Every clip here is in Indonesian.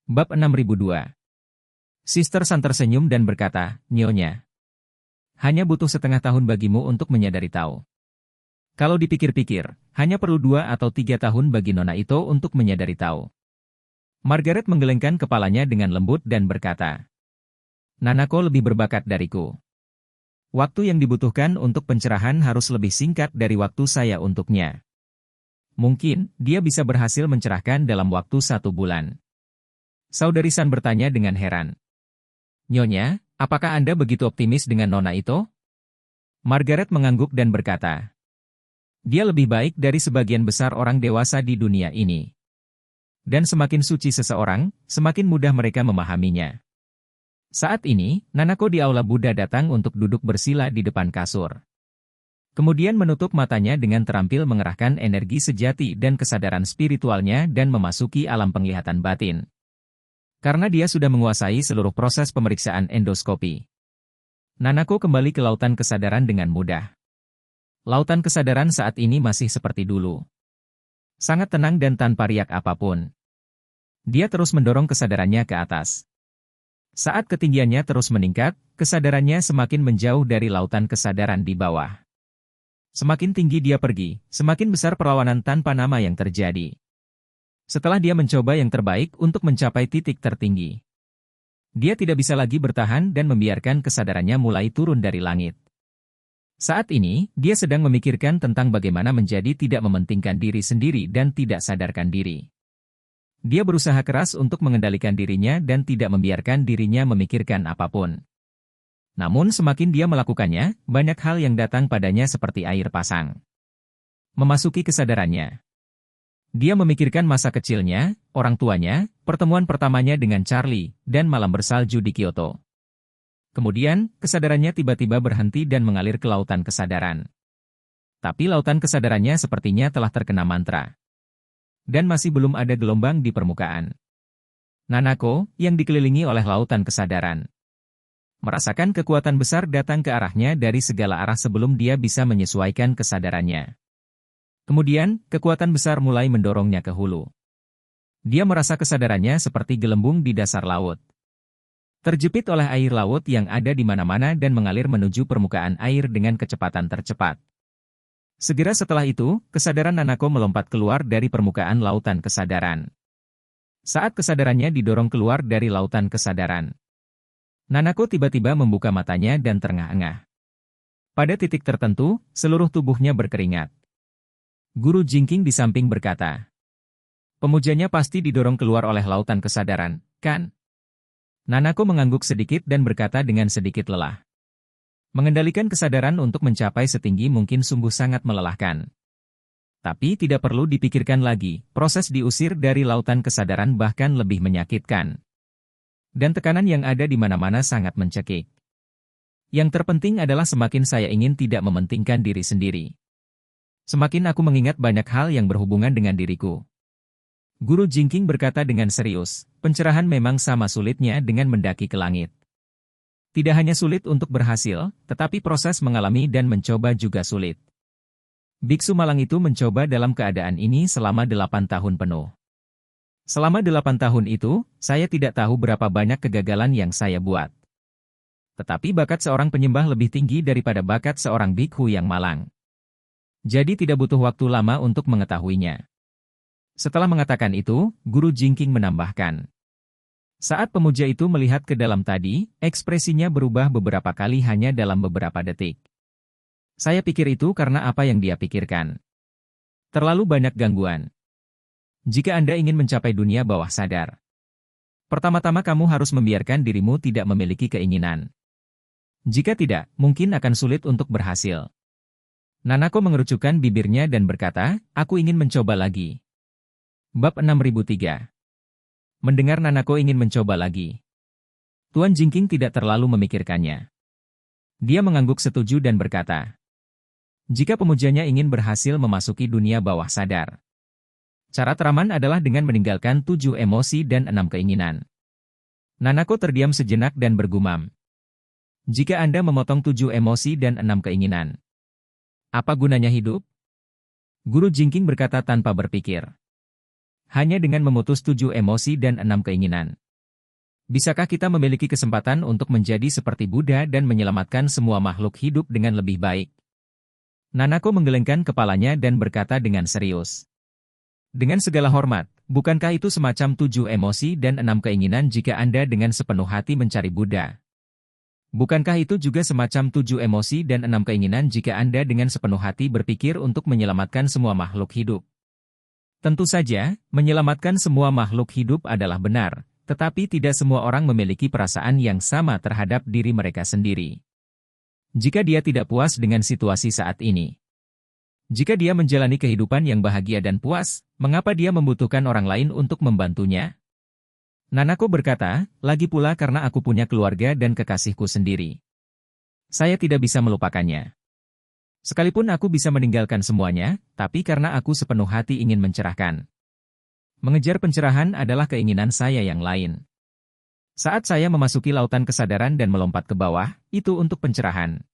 Bab 6002. Sister Sun tersenyum dan berkata, Nyonya. Hanya butuh setengah tahun bagimu untuk menyadari Tao. Kalau dipikir-pikir, hanya perlu 2 atau 3 tahun bagi Nona Ito untuk menyadari Tao. Margaret menggelengkan kepalanya dengan lembut dan berkata, Nanako lebih berbakat dariku. Waktu yang dibutuhkan untuk pencerahan harus lebih singkat dari waktu saya untuknya. Mungkin, dia bisa berhasil mencerahkan dalam waktu 1 bulan. Saudari Sun bertanya dengan heran. Nyonya, apakah Anda begitu optimis dengan Nona Ito? Margaret mengangguk dan berkata, dia lebih baik dari sebagian besar orang dewasa di dunia ini. Dan semakin suci seseorang, semakin mudah mereka memahaminya. Saat ini, Nanako di Aula Buddha datang untuk duduk bersila di depan kasur. Kemudian menutup matanya dengan terampil mengerahkan energi sejati dan kesadaran spiritualnya dan memasuki alam penglihatan batin. Karena dia sudah menguasai seluruh proses pemeriksaan endoskopi. Nanako kembali ke lautan kesadaran dengan mudah. Lautan kesadaran saat ini masih seperti dulu. Sangat tenang dan tanpa riak apapun. Dia terus mendorong kesadarannya ke atas. Saat ketinggiannya terus meningkat, kesadarannya semakin menjauh dari lautan kesadaran di bawah. Semakin tinggi dia pergi, semakin besar perlawanan tanpa nama yang terjadi. Setelah dia mencoba yang terbaik untuk mencapai titik tertinggi, dia tidak bisa lagi bertahan dan membiarkan kesadarannya mulai turun dari langit. Saat ini, dia sedang memikirkan tentang bagaimana menjadi tidak mementingkan diri sendiri dan tidak sadarkan diri. Dia berusaha keras untuk mengendalikan dirinya dan tidak membiarkan dirinya memikirkan apapun. Namun semakin dia melakukannya, banyak hal yang datang padanya seperti air pasang. Memasuki kesadarannya. Dia memikirkan masa kecilnya, orang tuanya, pertemuan pertamanya dengan Charlie, dan malam bersalju di Kyoto. Kemudian, kesadarannya tiba-tiba berhenti dan mengalir ke lautan kesadaran. Tapi lautan kesadarannya sepertinya telah terkena mantra. Dan masih belum ada gelombang di permukaan. Nanako, yang dikelilingi oleh lautan kesadaran, merasakan kekuatan besar datang ke arahnya dari segala arah sebelum dia bisa menyesuaikan kesadarannya. Kemudian, kekuatan besar mulai mendorongnya ke hulu. Dia merasa kesadarannya seperti gelembung di dasar laut. Terjepit oleh air laut yang ada di mana-mana dan mengalir menuju permukaan air dengan kecepatan tercepat. Segera setelah itu, kesadaran Nanako melompat keluar dari permukaan lautan kesadaran. Saat kesadarannya didorong keluar dari lautan kesadaran, Nanako tiba-tiba membuka matanya dan terengah-engah. Pada titik tertentu, seluruh tubuhnya berkeringat. Guru Jingking di samping berkata, pemujanya pasti didorong keluar oleh lautan kesadaran, kan? Nanako mengangguk sedikit dan berkata dengan sedikit lelah. Mengendalikan kesadaran untuk mencapai setinggi mungkin sungguh sangat melelahkan. Tapi tidak perlu dipikirkan lagi, proses diusir dari lautan kesadaran bahkan lebih menyakitkan. Dan tekanan yang ada di mana-mana sangat mencekik. Yang terpenting adalah semakin saya ingin tidak mementingkan diri sendiri. Semakin aku mengingat banyak hal yang berhubungan dengan diriku. Guru Jingking berkata dengan serius, pencerahan memang sama sulitnya dengan mendaki ke langit. Tidak hanya sulit untuk berhasil, tetapi proses mengalami dan mencoba juga sulit. Biksu malang itu mencoba dalam keadaan ini selama 8 tahun penuh. Selama 8 tahun itu, saya tidak tahu berapa banyak kegagalan yang saya buat. Tetapi bakat seorang penyembah lebih tinggi daripada bakat seorang bikhu yang malang. Jadi tidak butuh waktu lama untuk mengetahuinya. Setelah mengatakan itu, Guru Jingking menambahkan. Saat pemuja itu melihat ke dalam tadi, ekspresinya berubah beberapa kali hanya dalam beberapa detik. Saya pikir itu karena apa yang dia pikirkan. Terlalu banyak gangguan. Jika Anda ingin mencapai dunia bawah sadar, pertama-tama kamu harus membiarkan dirimu tidak memiliki keinginan. Jika tidak, mungkin akan sulit untuk berhasil. Nanako mengerucukkan bibirnya dan berkata, aku ingin mencoba lagi. Bab 6003. Mendengar Nanako ingin mencoba lagi, Tuan Jingking tidak terlalu memikirkannya. Dia mengangguk setuju dan berkata, jika pemujanya ingin berhasil memasuki dunia bawah sadar, cara teraman adalah dengan meninggalkan 7 emosi dan 6 keinginan. Nanako terdiam sejenak dan bergumam. Jika Anda memotong 7 emosi dan 6 keinginan, apa gunanya hidup? Guru Jingking berkata tanpa berpikir. Hanya dengan memutus 7 emosi dan 6 keinginan. Bisakah kita memiliki kesempatan untuk menjadi seperti Buddha dan menyelamatkan semua makhluk hidup dengan lebih baik? Nanako menggelengkan kepalanya dan berkata dengan serius. Dengan segala hormat, bukankah itu semacam 7 emosi dan 6 keinginan jika Anda dengan sepenuh hati mencari Buddha? Bukankah itu juga semacam 7 emosi dan 6 keinginan jika Anda dengan sepenuh hati berpikir untuk menyelamatkan semua makhluk hidup? Tentu saja, menyelamatkan semua makhluk hidup adalah benar, tetapi tidak semua orang memiliki perasaan yang sama terhadap diri mereka sendiri. Jika dia tidak puas dengan situasi saat ini, jika dia menjalani kehidupan yang bahagia dan puas, mengapa dia membutuhkan orang lain untuk membantunya? Nanako berkata, lagi pula karena aku punya keluarga dan kekasihku sendiri. Saya tidak bisa melupakannya. Sekalipun aku bisa meninggalkan semuanya, tapi karena aku sepenuh hati ingin mencerahkan. Mengejar pencerahan adalah keinginan saya yang lain. Saat saya memasuki lautan kesadaran dan melompat ke bawah, itu untuk pencerahan.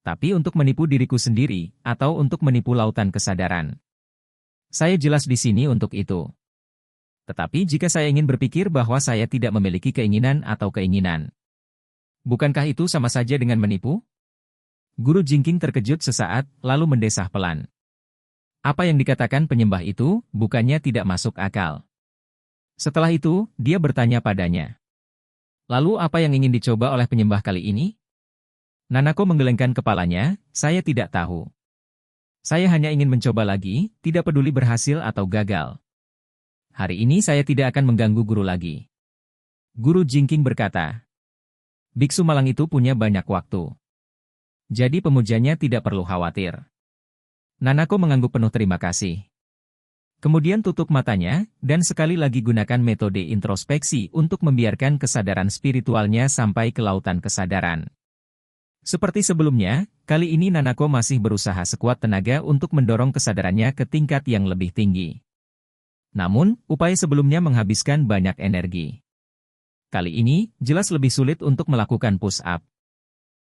Tapi untuk menipu diriku sendiri, atau untuk menipu lautan kesadaran. Saya jelas di sini untuk itu. Tetapi jika saya ingin berpikir bahwa saya tidak memiliki keinginan atau keinginan, bukankah itu sama saja dengan menipu? Guru Jingking terkejut sesaat, lalu mendesah pelan. Apa yang dikatakan penyembah itu, bukannya tidak masuk akal. Setelah itu, dia bertanya padanya. Lalu apa yang ingin dicoba oleh penyembah kali ini? Nanako menggelengkan kepalanya, saya tidak tahu. Saya hanya ingin mencoba lagi, tidak peduli berhasil atau gagal. Hari ini saya tidak akan mengganggu guru lagi. Guru Jingking berkata. Biksu malang itu punya banyak waktu. Jadi pemujanya tidak perlu khawatir. Nanako mengangguk penuh terima kasih. Kemudian tutup matanya, dan sekali lagi gunakan metode introspeksi untuk membiarkan kesadaran spiritualnya sampai ke lautan kesadaran. Seperti sebelumnya, kali ini Nanako masih berusaha sekuat tenaga untuk mendorong kesadarannya ke tingkat yang lebih tinggi. Namun, upaya sebelumnya menghabiskan banyak energi. Kali ini, jelas lebih sulit untuk melakukan push-up.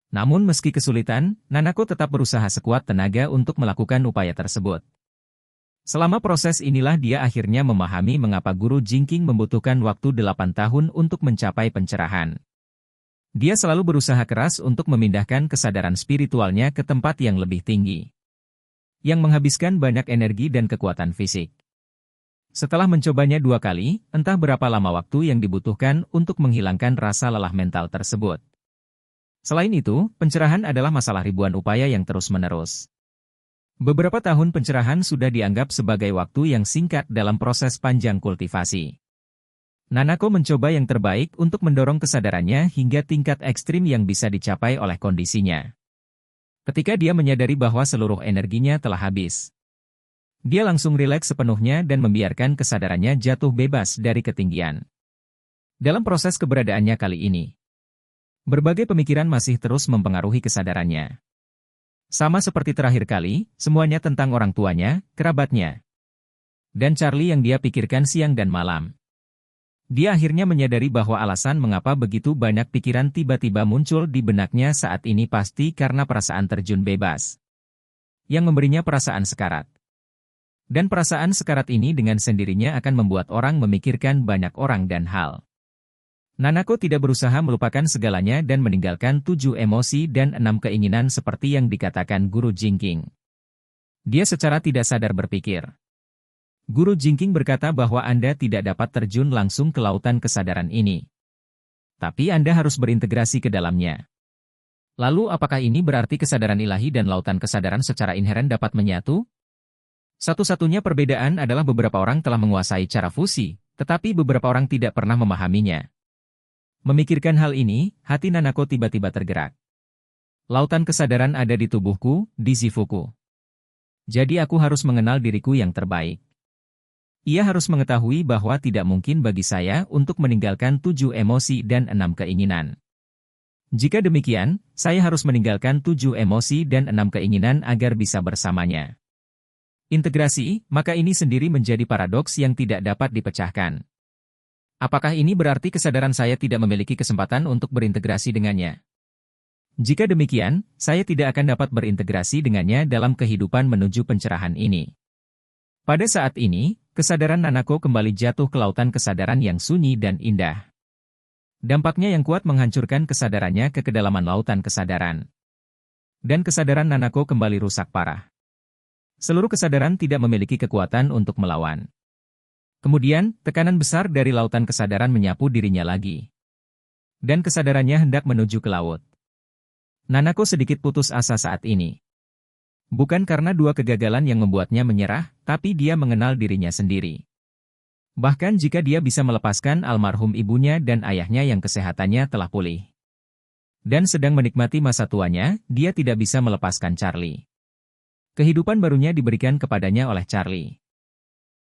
Namun meski kesulitan, Nanako tetap berusaha sekuat tenaga untuk melakukan upaya tersebut. Selama proses inilah dia akhirnya memahami mengapa Guru Jingking membutuhkan waktu 8 tahun untuk mencapai pencerahan. Dia selalu berusaha keras untuk memindahkan kesadaran spiritualnya ke tempat yang lebih tinggi, yang menghabiskan banyak energi dan kekuatan fisik. Setelah mencobanya 2 kali, entah berapa lama waktu yang dibutuhkan untuk menghilangkan rasa lelah mental tersebut. Selain itu, pencerahan adalah masalah ribuan upaya yang terus-menerus. Beberapa tahun pencerahan sudah dianggap sebagai waktu yang singkat dalam proses panjang kultivasi. Nanako mencoba yang terbaik untuk mendorong kesadarannya hingga tingkat ekstrim yang bisa dicapai oleh kondisinya. Ketika dia menyadari bahwa seluruh energinya telah habis, dia langsung rileks sepenuhnya dan membiarkan kesadarannya jatuh bebas dari ketinggian. Dalam proses keberadaannya kali ini, berbagai pemikiran masih terus mempengaruhi kesadarannya. Sama seperti terakhir kali, semuanya tentang orang tuanya, kerabatnya, dan Charlie yang dia pikirkan siang dan malam. Dia akhirnya menyadari bahwa alasan mengapa begitu banyak pikiran tiba-tiba muncul di benaknya saat ini pasti karena perasaan terjun bebas, yang memberinya perasaan sekarat. Dan perasaan sekarat ini dengan sendirinya akan membuat orang memikirkan banyak orang dan hal. Nanako tidak berusaha melupakan segalanya dan meninggalkan 7 emosi dan 6 keinginan seperti yang dikatakan Guru Jingking. Dia secara tidak sadar berpikir. Guru Jingking berkata bahwa Anda tidak dapat terjun langsung ke lautan kesadaran ini. Tapi Anda harus berintegrasi ke dalamnya. Lalu apakah ini berarti kesadaran ilahi dan lautan kesadaran secara inheren dapat menyatu? Satu-satunya perbedaan adalah beberapa orang telah menguasai cara fusi, tetapi beberapa orang tidak pernah memahaminya. Memikirkan hal ini, hati Nanako tiba-tiba tergerak. Lautan kesadaran ada di tubuhku, di Zifuku. Jadi aku harus mengenal diriku yang terbaik. Ia harus mengetahui bahwa tidak mungkin bagi saya untuk meninggalkan 7 emosi dan 6 keinginan. Jika demikian, saya harus meninggalkan 7 emosi dan 6 keinginan agar bisa bersamanya. Integrasi, maka ini sendiri menjadi paradoks yang tidak dapat dipecahkan. Apakah ini berarti kesadaran saya tidak memiliki kesempatan untuk berintegrasi dengannya? Jika demikian, saya tidak akan dapat berintegrasi dengannya dalam kehidupan menuju pencerahan ini. Pada saat ini, Kesadaran Nanako kembali jatuh ke lautan kesadaran yang sunyi dan indah. Dampaknya yang kuat menghancurkan kesadarannya ke kedalaman lautan kesadaran. Dan kesadaran Nanako kembali rusak parah. Seluruh kesadaran tidak memiliki kekuatan untuk melawan. Kemudian, tekanan besar dari lautan kesadaran menyapu dirinya lagi. Dan kesadarannya hendak menuju ke laut. Nanako sedikit putus asa saat ini. Bukan karena dua kegagalan yang membuatnya menyerah, tapi dia mengenal dirinya sendiri. Bahkan jika dia bisa melepaskan almarhum ibunya dan ayahnya yang kesehatannya telah pulih. Dan sedang menikmati masa tuanya, dia tidak bisa melepaskan Charlie. Kehidupan barunya diberikan kepadanya oleh Charlie.